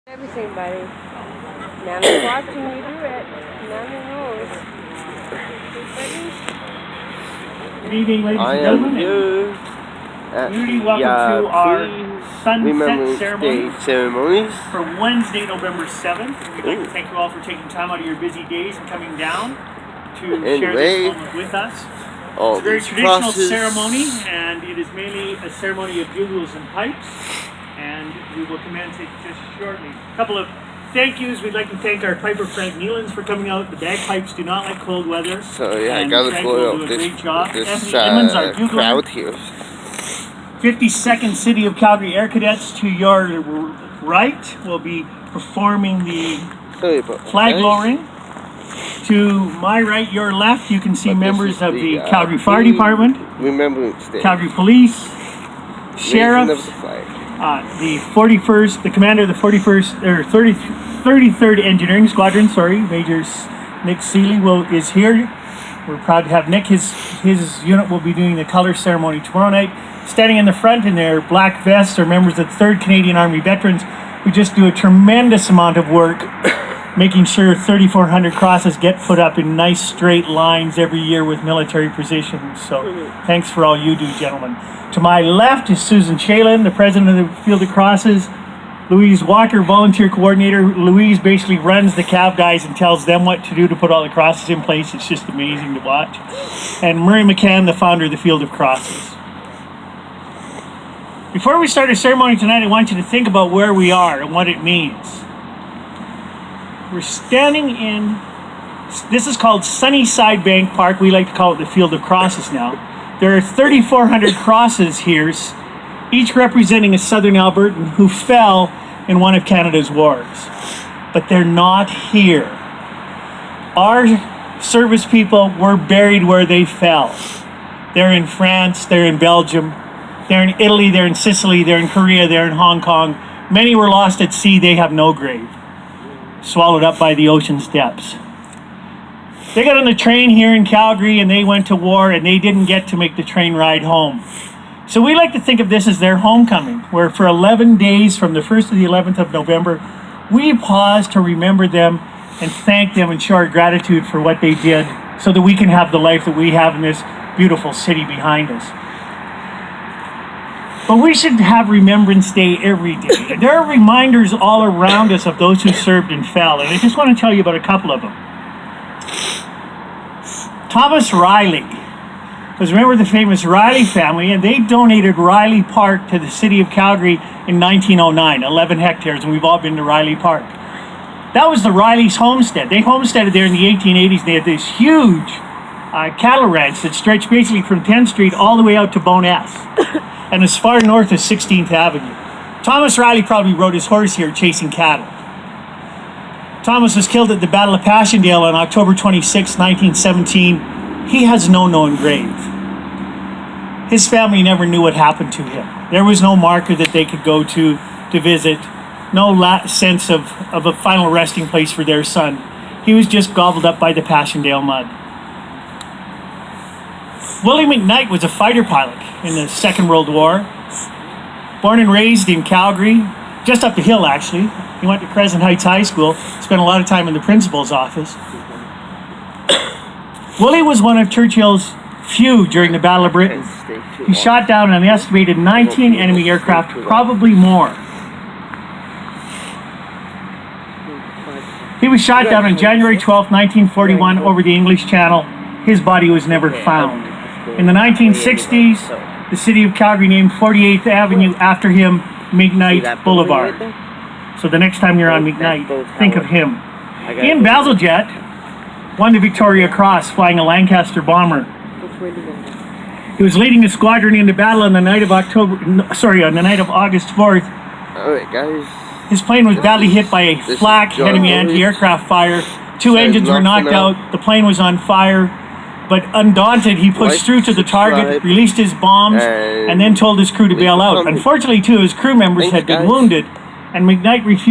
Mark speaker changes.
Speaker 1: Everything, buddy. Nana's watching you do it. Nana knows.
Speaker 2: Good evening, ladies and gentlemen. Beauty, welcome to our sunset ceremonies for Wednesday, November 7th. We'd like to thank you all for taking time out of your busy days and coming down to share this moment with us. It's a very traditional ceremony, and it is mainly a ceremony of bugles and pipes. And we will commence it just shortly. A couple of thank yous. We'd like to thank our piper Frank Nealons for coming out. The bagpipes do not like cold weather.
Speaker 3: So yeah,
Speaker 2: and
Speaker 3: I gotta
Speaker 2: Frank
Speaker 3: blow
Speaker 2: will
Speaker 3: up
Speaker 2: do a great job.
Speaker 3: this
Speaker 2: Anthony Emmons, our
Speaker 3: crowd here.
Speaker 2: 52nd City of Calgary Air Cadets to your right will be performing the flag lowering. To my right, your left, you can see members of the Calgary Fire Department, Calgary Police, Sheriffs, the 41st, the commander of the 41st or 33rd Engineering Squadron. Major Nick Seeley is here. We're proud to have Nick. His unit will be doing the color ceremony tomorrow night. Standing in the front in their black vests are members of the 3rd Canadian Army veterans who just do a tremendous amount of work, making sure 3,400 crosses get put up in nice straight lines every year with military precision. So thanks for all you do, gentlemen. To my left is Susan Chalin, the president of the Field of Crosses. Louise Walker, volunteer coordinator. Louise basically runs the CAV guys and tells them what to do to put all the crosses in place. It's just amazing to watch. And Murray McCann, the founder of the Field of Crosses. Before we start our ceremony tonight, I want you to think about where we are and what it means. We're standing in, this is called Sunnyside Bank Park. We like to call it the Field of Crosses now. There are 3,400 crosses here, each representing a Southern Albertan who fell in one of Canada's wars. But they're not here. Our service people were buried where they fell. They're in France, they're in Belgium, they're in Italy, they're in Sicily, they're in Korea, they're in Hong Kong. Many were lost at sea, they have no grave. Swallowed up by the ocean's depths. They got on the train here in Calgary and they went to war and they didn't get to make the train ride home. So we like to think of this as their homecoming, where for 11 days from the 1st to the 11th of November, we pause to remember them and thank them and show our gratitude for what they did so that we can have the life that we have in this beautiful city behind us. But we should have Remembrance Day every day. There are reminders all around us of those who served and fell, and I just want to tell you about a couple of them. Thomas Riley was, remember the famous Riley family, and they donated Riley Park to the city of Calgary in 1909, 11 hectares, and we've all been to Riley Park. That was the Riley's homestead. They homesteaded there in the 1880s. They had this huge cattle ranch that stretched basically from 10th Street all the way out to Bowness, and as far north as 16th Avenue. Thomas Riley probably rode his horse here chasing cattle. Thomas was killed at the Battle of Passchendaele on October 26, 1917. He has no known grave. His family never knew what happened to him. There was no marker that they could go to visit, no sense of a final resting place for their son. He was just gobbled up by the Passchendaele mud. Willie McKnight was a fighter pilot in the Second World War. Born and raised in Calgary, just up the hill actually. He went to Crescent Heights High School, spent a lot of time in the principal's office. Willie was one of Churchill's few during the Battle of Britain. He shot down an estimated 19 enemy aircraft, probably more. He was shot down on January 12, 1941 over the English Channel. His body was never found. In the 1960s, the city of Calgary named 48th Avenue after him, McKnight Boulevard. So the next time you're on McKnight, think of him. Ian Bazalgette won the Victoria Cross flying a Lancaster bomber. He was leading a squadron into battle on the night of August 4th.
Speaker 3: Alright guys.
Speaker 2: His plane was badly hit by a flak enemy anti-aircraft fire. 2 engines were knocked out. The plane was on fire. But undaunted, he pushed through to the target, released his bombs, and then told his crew to bail out. Unfortunately, 2 of his crew members had been wounded, and McKnight refused